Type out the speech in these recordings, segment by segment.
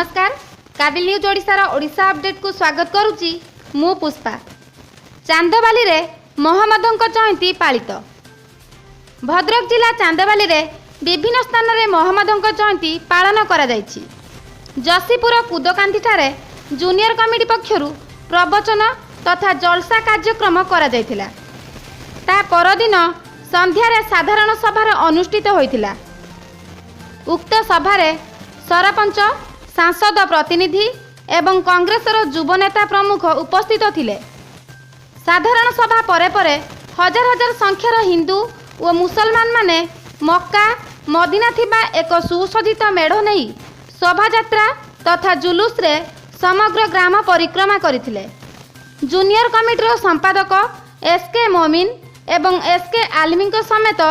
नमस्कार काबिल न्यूज ओडिशार ओडिशा अपडेट को स्वागत करुच्ची मु पुष्पा। चांदबाली रे महामदों जयंती पालित। भद्रक जिला चांदबाली रे विभिन्न स्थान में महामदों जयंती पालन करा जायछि। जसीपुर कुदकांठी ठारे जूनियर कमिटी पक्षरु प्रवचन तथा जलसा कार्यक्रम करा जायथिला। ता परदिन संध्यारे साधारण सभार अनुष्ठित होइथिला। उक्त सभारे सरपंच सांसद प्रतिनिधि एवं कांग्रेसर युवनेता प्रमुख उपस्थित थिले। साधारण सभा परे परे हजार हजार संख्यार हिंदू और मुसलमान माने मक्का मदीना थिबा एक सुसज्जित मेढ़ नहीं शोभा यात्रा तथा जुलूस रे समग्र ग्राम परिक्रमा करथिले। जूनियर कमिटीर संपादक एसके मोमिन एवं एसके आलमी समेत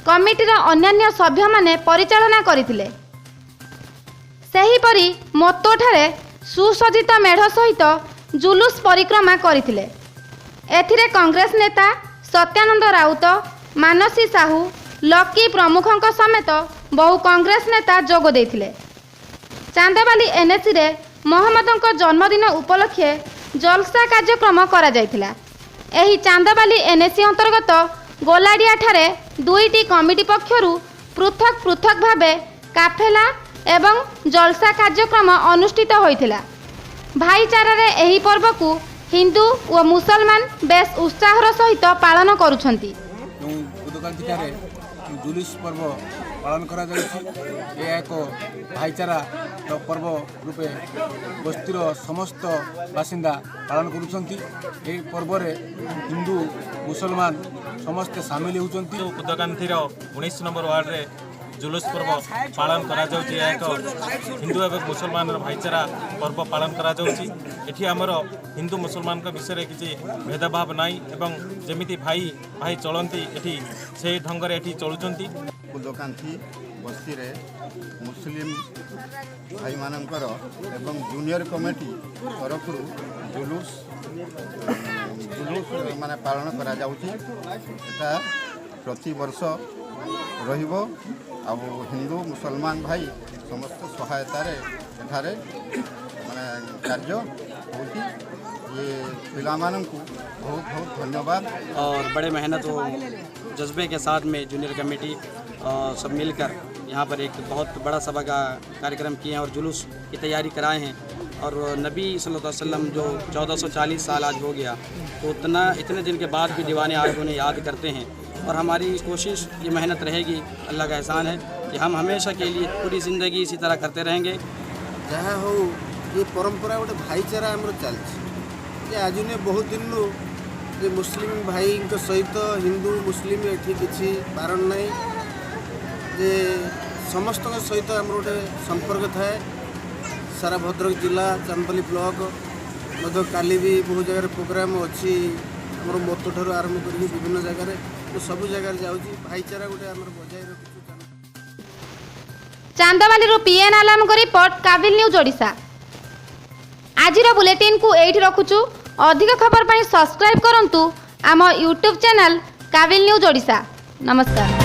कमिटीर अन्यान्य सभ्य माने परिचालना करथिले। सेहीपरि मोतोठारे सुसज्जित मेढ़ सहित जुलूस परिक्रमा करथिले। एथिरे कांग्रेस नेता सत्यानंद राउत मानसी साहू लकी प्रमुखों समेत बहु कांग्रेस नेता जोग देथिले। चांदबाली एनएसी रे मोहम्मदों जन्मदिन उपलक्षे जलसा कार्यक्रम करा जायथिला। एही चांदबाली एनएसी अंतर्गत गोलाडिया ठारे दुईटी कमिटी पक्षरु पृथक पृथक भावे काफेला एवं जलसा कार्यक्रम अनुष्ठित होइथिला। भाईचारा रे एही पर्व को हिंदू और मुसलमान बेस उत्साहर सहित पालन करुछंती। जुलूस पर्व पालन करा एक भाईचारा पर्व रूपे बस्तीर समस्त बासिंदा पालन करुछंती। ए पर्व रे हिंदू मुसलमान समस्त सामिल होउछंती। कुदकांठीर 19 नंबर वार्ड रे जुलूस पर्व पालन करा जाउची। एक हिंदू एवं मुसलमान भाईचारा पर्व पालन करा जाउची। एठी हमर हिंदू मुसलमान का विषय रे किछि भेदभाव नाही एवं जेमिति भाई भाई चलंती एठी से ढंग रे एठी चलुचंती। कुदकांठी बस्ती रे मुस्लिम भाई मानकर एवं जूनियर कमिटी तरफ जुलूस माने पालन करा जाउची। एटा प्रति वर्ष रहिबो। अब हिंदू मुसलमान भाई समस्त सहायता रे एठारे माने कार्य होती। ये पिलामानन को बहुत बहुत धन्यवाद। और बड़े मेहनत और जज्बे के साथ में जूनियर कमेटी सब मिलकर यहाँ पर एक बहुत बड़ा सभा का कार्यक्रम किए हैं और जुलूस की तैयारी कराए हैं। और नबी सल्लल्लाहु अलैहि वसल्लम जो 1440 साल आज हो गया, तो इतने दिन के बाद भी दीवाने आज उन्हें याद करते हैं। और हमारी कोशिश ये मेहनत रहेगी, अल्लाह का एहसान है कि हम हमेशा के लिए पूरी ज़िंदगी इसी तरह करते रहेंगे। जहाँ हो ये परंपरा गोटे भाईचारा आमर चलती। आज बहुत दिन ये मुस्लिम भाई सहित हिंदू मुस्लिम एठी किसी बारण नहीं जे समस्त सहित आम गोटे संपर्क थाए। सारा भद्रक जिला चांदबाली ब्लॉक मध्य काली भी बहुत जगह प्रोग्राम अच्छी आम मोतो ठार आरंभ कर विभिन्न जगह तो सब जगह जाऊँगी भाईचारा गोटे आम बजाय रखुँ। चांदबाली पीएन आलम को रिपोर्ट काबिल न्यूज ओडिशा। आजिर बुलेटिन को एठी रखुचु। अधिक खबर पाई सब्सक्राइब करंतु आम यूट्यूब चैनल काबिल न्यूज ओडिशा। नमस्कार।